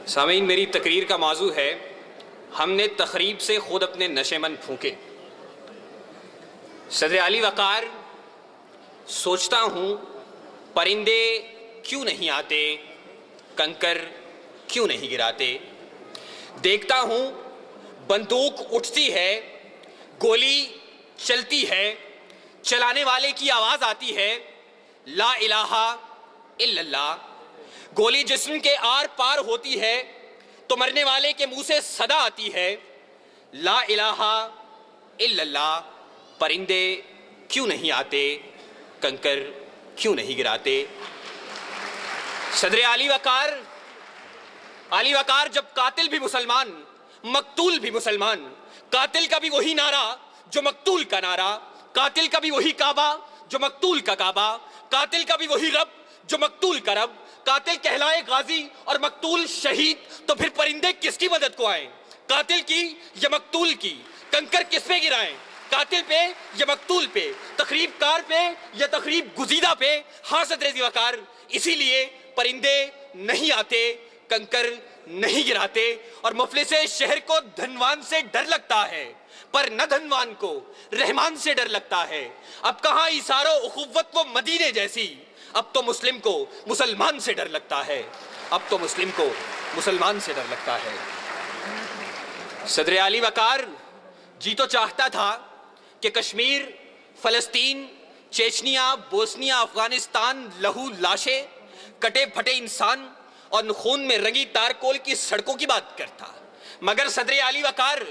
सामीन, मेरी तकरीर का मौजू है हमने तकरीब से खुद अपने नशेमन फूके। सदर आली वक़ार, सोचता हूँ परिंदे क्यों नहीं आते, कंकर क्यों नहीं गिराते। देखता हूँ बंदूक उठती है, गोली चलती है, चलाने वाले की आवाज़ आती है ला इलाहा इल्लल्लाह। गोली जिस्म के आर पार होती है तो मरने वाले के मुंह से सदा आती है ला इलाहा इल्लल्लाह। परिंदे क्यों नहीं आते, कंकर क्यों नहीं गिराते। सदर आली वकार, जब कातिल भी मुसलमान, मकतूल भी मुसलमान, कातिल का भी वही नारा जो मकतूल का नारा, कातिल का भी वही काबा जो मकतूल का काबा, कातिल का भी वही रब जो मकतूल का रब। कातिल कहलाए गाजी और मकतूल शहीद, तो फिर परिंदे किसकी मदद को आए, कातिल की या मकतूल की। कंकर किस पे गिराएं, कातिल पे या मकतूल पे, तकरीबकार पे या तकरीब गुजीदा पे। हाँ सदर वकार, इसीलिए परिंदे नहीं आते, कंकर नहीं गिराते। और मुफलिसे शहर को धनवान से डर लगता है, पर न धनवान को रहमान से डर लगता है। अब कहां इसारो उखुव्वत वो मदीने जैसी, अब तो मुस्लिम को मुसलमान से डर लगता है, अब तो मुस्लिम को मुसलमान से डर लगता है। सदर आली वकार, जी तो चाहता था कि कश्मीर, फलस्तीन, चेचनिया, बोस्निया, अफगानिस्तान, लहू लाशें, कटे फटे इंसान और खून में रंगी तारकोल की सड़कों की बात करता। मगर सदर आली वकार,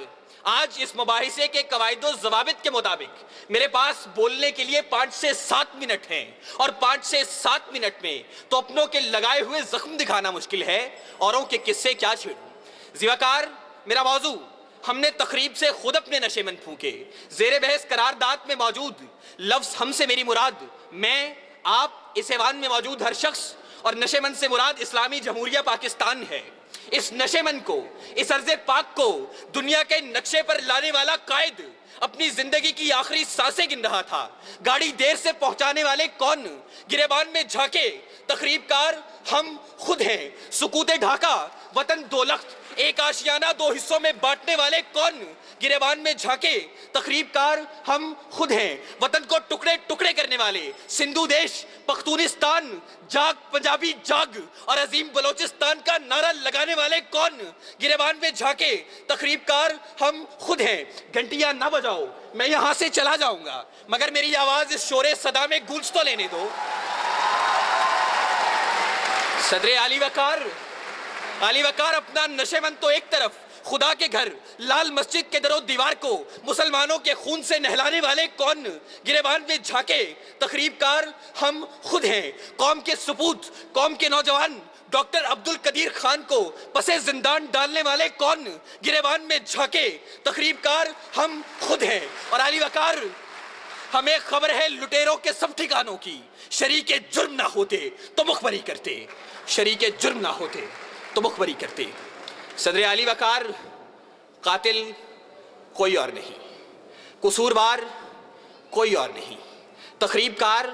आज इस मुबाहिसे के कवायदो ज़वाबित के मुताबिक मेरे पास बोलने के लिए 5 से 7 मिनट हैं, और 5 से 7 मिनट में तो अपनों के लगाए हुए जख्म दिखाना मुश्किल है, औरों के किस्से क्या छेड़ूं। ज़िवाकार, मेरा मौजू हमने तकरीब से खुद अपने नशेमन फूके। ज़ेरे बहस करारदाद में मौजूद लफ्ज़ हमसे मेरी मुराद मैं, आप, इस ऐवान में मौजूद हर शख्स, और नशेमन से मुराद इस्लामी जमहूरिया पाकिस्तान है। इस नशेमन को, इस अर्ज़े पाक को दुनिया के नक्शे पर लाने वाला कायद अपनी जिंदगी की आखिरी सांसें गिन रहा था। गाड़ी देर से पहुंचाने वाले कौन, गिरेबान में झांके तकरीबकार हम खुद हैं। सुकूते ढाका वतन दो लख्त, एक आशियाना 2 हिस्सों में बांटने वाले कौन, गिरेबान में झांके तकरीबकार हम खुद हैं। वतन को टुकड़े टुकड़े करने वाले सिंधु देश, पख्तूनिस्तान, जाग पंजाबी जाग और अजीम बलोचिस्तान का नारा लगाने वाले कौन, गिरेबान में झांके तकरीबकार हम खुद हैं। घंटियां ना बजाओ, मैं यहां से चला जाऊंगा, मगर मेरी आवाज इस शोरे सदा में गूंज तो लेने दो। सदर आली वकार, अपना नशेमन तो एक तरफ, खुदा के घर लाल मस्जिद के दरो दीवार को मुसलमानों के खून से नहलाने वाले कौन, गिरेबान में झांके तकरीबकार हम खुद हैं। कौम के सपूत, कौम के नौजवान डॉक्टर अब्दुल कदीर खान को पसे जिंदान डालने वाले कौन, गिरेबान में झांके तकरीबकार हम खुद हैं। और आली वकार, हमें खबर है लुटेरों के सब ठिकानों की, शरीके जुर्म ना होते तो मुखबरी करते, शरीके जुर्म ना होते तो मुखबरी करते। सदर आली वकार, कातिल कोई और नहीं, कसूरवार कोई और नहीं, तकरीबकार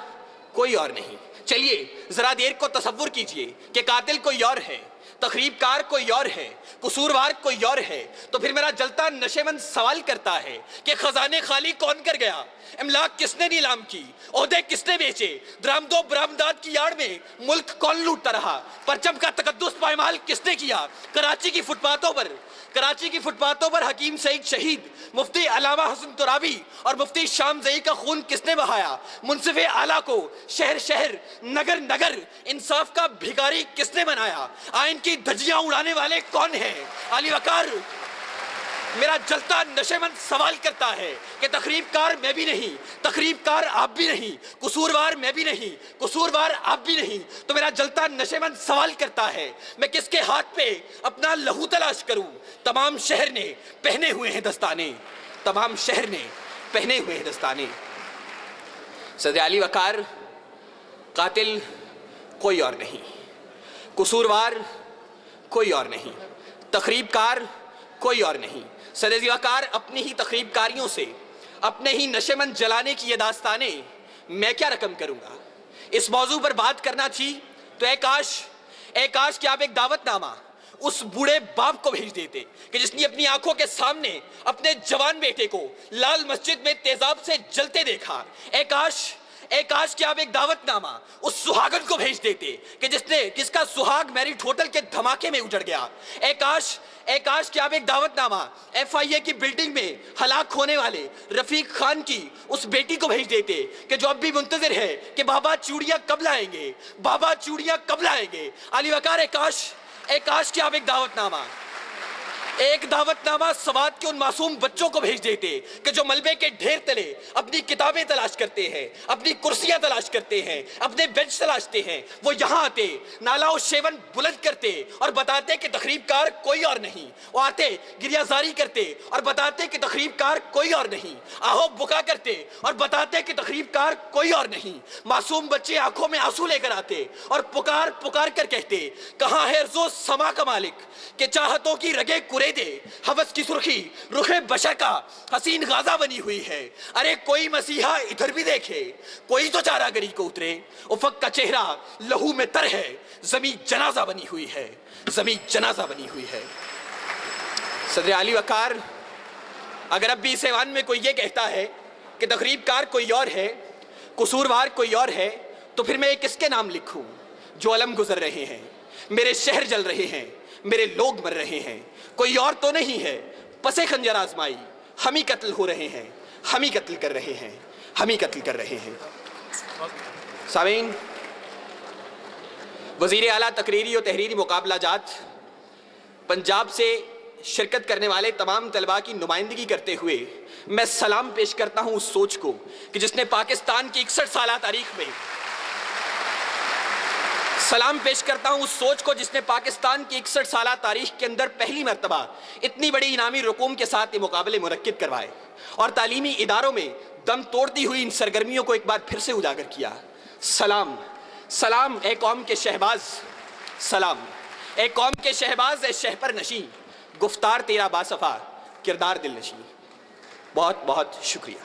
कोई और नहीं। चलिए जरा देर को तसव्वुर कीजिए कि कातिल कोई और है, तकरीबकार कोई और है, कसूरवार कोई और है। तो फिर मेरा जलता नशेमंद सवाल करता है कि खजाने खाली कौन कर गया, इमलाक किसने नीलाम की, ओहदे किसने बेचे, दरामदो बरामदाद की आड़ में मुल्क कौन लूटता रहा, परचम का तकद्दुस पायमाल किसने किया। कराची की फुटपाथों पर हकीम सईद शहीद, मुफ्ती अलामा हसन तुराबी और मुफ्ती शाम जई का खून किसने बहाया। मुंसिफे आला को शहर शहर, नगर नगर इंसाफ का भिखारी किसने बनाया। आइन की धज्जियां उड़ाने वाले कौन हैं। आली वकार, मेरा जलता नशेमंद सवाल करता है कि तकरीबकार मैं भी नहीं, तकरीबकार आप भी नहीं, कसूरवार मैं भी नहीं, कसूरवार आप भी नहीं। तो मेरा जलता नशेमंद सवाल करता है, मैं किसके हाथ पे अपना लहू तलाश करूं। तमाम शहर ने पहने हुए हैं दस्ताने, तमाम शहर ने पहने हुए हैं दस्ताने। सदर आली वकार, कातिल कोई और नहीं, कसूरवार कोई और नहीं, तकरीबकार कोई और नहीं। सदर वकार, अपनी ही तकरीबकारियों से, अपने ही नशेमंद जलाने की ये दास्तानें मैं क्या रकम करूंगा। इस मौजू पर बात करना थी तो ए काश कि आप एक दावतनामा उस बूढ़े बाप को भेज देते कि जिसने अपनी आंखों के सामने अपने जवान बेटे को लाल मस्जिद में तेजाब से जलते देखा। ए काश कि आप एक दावतनामा उस सुहागन को भेज देते कि जिसका सुहाग मैरिट होटल के धमाके में उजड़ गया। ए काश कि आप एक दावतनामा FIA की बिल्डिंग में हलाक होने वाले रफीक खान की उस बेटी को भेज देते कि जो अब भी मुंतजिर है कि बाबा चूड़ियां कब लाएंगे, बाबा चूड़ियां कब लाएंगे। अली वकार, ए काश कि आप एक दावतनामा सवात के उन मासूम बच्चों को भेज देते कि जो मलबे के ढेर तले अपनी किताबें तलाश करते हैं, अपनी कुर्सियां तलाश करते हैं, अपने बेंच तलाशते हैं। वो यहाँ आते, नाला और शेवन बुलंद करते और बताते कि तखरीबकार कोई और नहीं। वो आते, गिरियाजारी करते और बताते कि तखरीबकार कोई और नहीं। आहो बुका करते और बताते कि तखरीबकार कोई और नहीं। मासूम बच्चे आंखों में आंसू लेकर आते और पुकार पुकार कर कहते, कहाँ है जो समा का मालिक के चाहतों की रगे कुरेदे, हवस की सुर्खी रुखे बशर का हसीन गाजा बनी हुई है। अरे कोई मसीहा इधर भी देखे, कोई तो चारागरी को उतरे। उफक का चेहरा लहू में तर है, जमीन जनाजा बनी हुई है, जमीन जनाजा बनी हुई है। सदर अली वकार, अगर अब भी इस ऐवान में कोई ये कहता है कि तकरीबकार कोई और है, कसूरवार कोई और है, तो फिर मैं किसके नाम लिखूं? जो अलम गुजर रहे हैं, मेरे शहर जल रहे हैं, मेरे लोग मर रहे हैं, कोई और तो नहीं है। पसे खंजर आजमाई, हम ही कत्ल हो रहे हैं, हम ही कत्ल कर रहे हैं, हम ही कत्ल कर रहे हैं। सामीन, वजीर आला तकरीरी और तहरीरी मुकाबला जात पंजाब से शिरकत करने वाले तमाम तलबा की नुमाइंदगी करते हुए मैं सलाम पेश करता हूं उस सोच को कि जिसने पाकिस्तान की 61 साल तारीख में सलाम पेश करता हूं उस सोच को जिसने पाकिस्तान की 61 साल तारीख के अंदर पहली मर्तबा इतनी बड़ी इनामी रकूम के साथ ये मुकाबले मुनक्किद करवाए और तालीमी इदारों में दम तोड़ती हुई इन सरगर्मियों को एक बार फिर से उजागर किया। सलाम, सलाम ए कौम के शहबाज, सलाम ए कौम के शहबाज, ए शहपर नशी, गुफ्तार तेरा बासफा, किरदार दिल नशी। बहुत बहुत शुक्रिया।